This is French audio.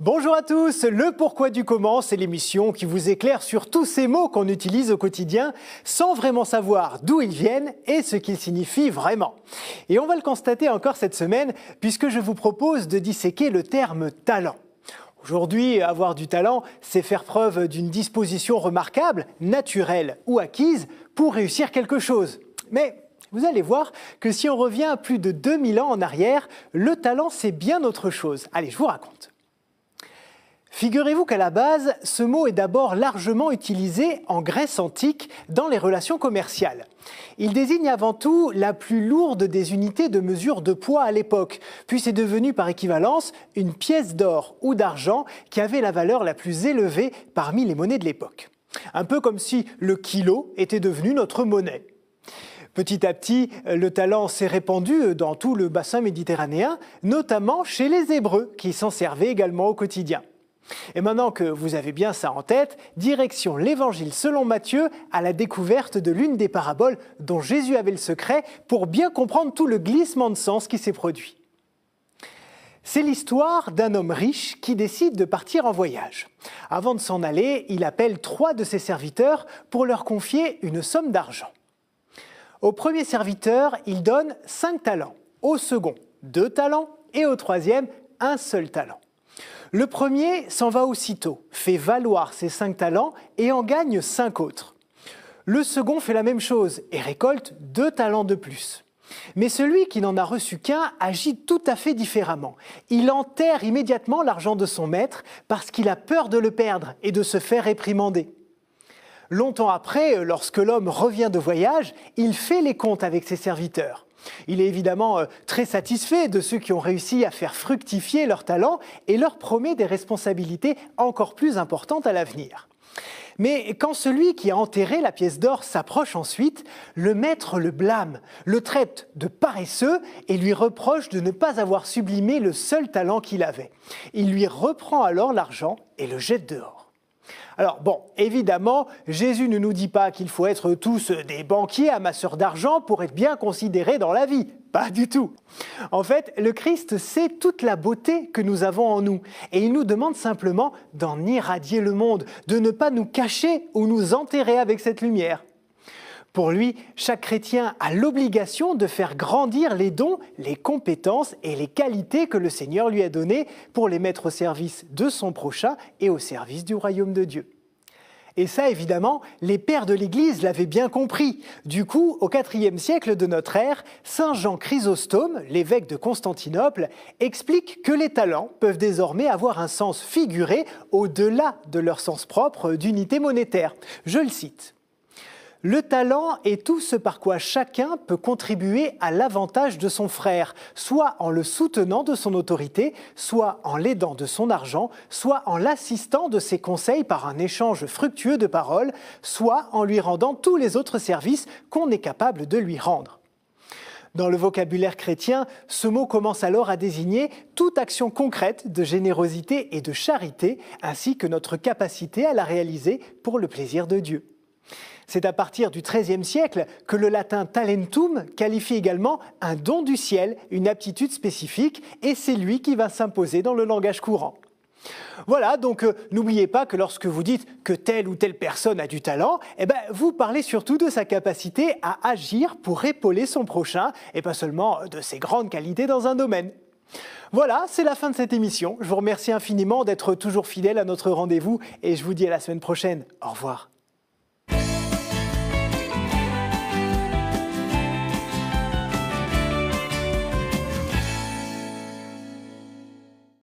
Bonjour à tous, le Pourquoi du Comment, c'est l'émission qui vous éclaire sur tous ces mots qu'on utilise au quotidien sans vraiment savoir d'où ils viennent et ce qu'ils signifient vraiment. Et on va le constater encore cette semaine puisque je vous propose de disséquer le terme talent. Aujourd'hui, avoir du talent, c'est faire preuve d'une disposition remarquable, naturelle ou acquise pour réussir quelque chose. Mais vous allez voir que si on revient à plus de 2000 ans en arrière, le talent c'est bien autre chose. Allez, je vous raconte. Figurez-vous qu'à la base, ce mot est d'abord largement utilisé en Grèce antique dans les relations commerciales. Il désigne avant tout la plus lourde des unités de mesure de poids à l'époque, puis c'est devenu par équivalence une pièce d'or ou d'argent qui avait la valeur la plus élevée parmi les monnaies de l'époque. Un peu comme si le kilo était devenu notre monnaie. Petit à petit, le talent s'est répandu dans tout le bassin méditerranéen, notamment chez les Hébreux qui s'en servaient également au quotidien. Et maintenant que vous avez bien ça en tête, direction l'Évangile selon Matthieu à la découverte de l'une des paraboles dont Jésus avait le secret pour bien comprendre tout le glissement de sens qui s'est produit. C'est l'histoire d'un homme riche qui décide de partir en voyage. Avant de s'en aller, il appelle 3 de ses serviteurs pour leur confier une somme d'argent. Au premier serviteur, il donne 5 talents, au second 2 talents et au troisième 1 seul talent. Le premier s'en va aussitôt, fait valoir ses 5 talents et en gagne 5 autres. Le second fait la même chose et récolte 2 talents de plus. Mais celui qui n'en a reçu qu'un agit tout à fait différemment. Il enterre immédiatement l'argent de son maître parce qu'il a peur de le perdre et de se faire réprimander. Longtemps après, lorsque l'homme revient de voyage, il fait les comptes avec ses serviteurs. Il est évidemment très satisfait de ceux qui ont réussi à faire fructifier leur talent et leur promet des responsabilités encore plus importantes à l'avenir. Mais quand celui qui a enterré la pièce d'or s'approche ensuite, le maître le blâme, le traite de paresseux et lui reproche de ne pas avoir sublimé le seul talent qu'il avait. Il lui reprend alors l'argent et le jette dehors. Alors bon, évidemment, Jésus ne nous dit pas qu'il faut être tous des banquiers amasseurs d'argent pour être bien considérés dans la vie. Pas du tout. En fait, le Christ sait toute la beauté que nous avons en nous et il nous demande simplement d'en irradier le monde, de ne pas nous cacher ou nous enterrer avec cette lumière. Pour lui, chaque chrétien a l'obligation de faire grandir les dons, les compétences et les qualités que le Seigneur lui a données pour les mettre au service de son prochain et au service du royaume de Dieu. Et ça, évidemment, les pères de l'Église l'avaient bien compris. Du coup, au IVe siècle de notre ère, saint Jean Chrysostome, l'évêque de Constantinople, explique que les talents peuvent désormais avoir un sens figuré au-delà de leur sens propre d'unité monétaire. Je le cite. Le talent est tout ce par quoi chacun peut contribuer à l'avantage de son frère, soit en le soutenant de son autorité, soit en l'aidant de son argent, soit en l'assistant de ses conseils par un échange fructueux de paroles, soit en lui rendant tous les autres services qu'on est capable de lui rendre. Dans le vocabulaire chrétien, ce mot commence alors à désigner toute action concrète de générosité et de charité, ainsi que notre capacité à la réaliser pour le plaisir de Dieu. C'est à partir du XIIIe siècle que le latin talentum qualifie également un don du ciel, une aptitude spécifique, et c'est lui qui va s'imposer dans le langage courant. Voilà, donc n'oubliez pas que lorsque vous dites que telle ou telle personne a du talent, vous parlez surtout de sa capacité à agir pour épauler son prochain, et pas seulement de ses grandes qualités dans un domaine. Voilà, c'est la fin de cette émission. Je vous remercie infiniment d'être toujours fidèle à notre rendez-vous, et je vous dis à la semaine prochaine. Au revoir.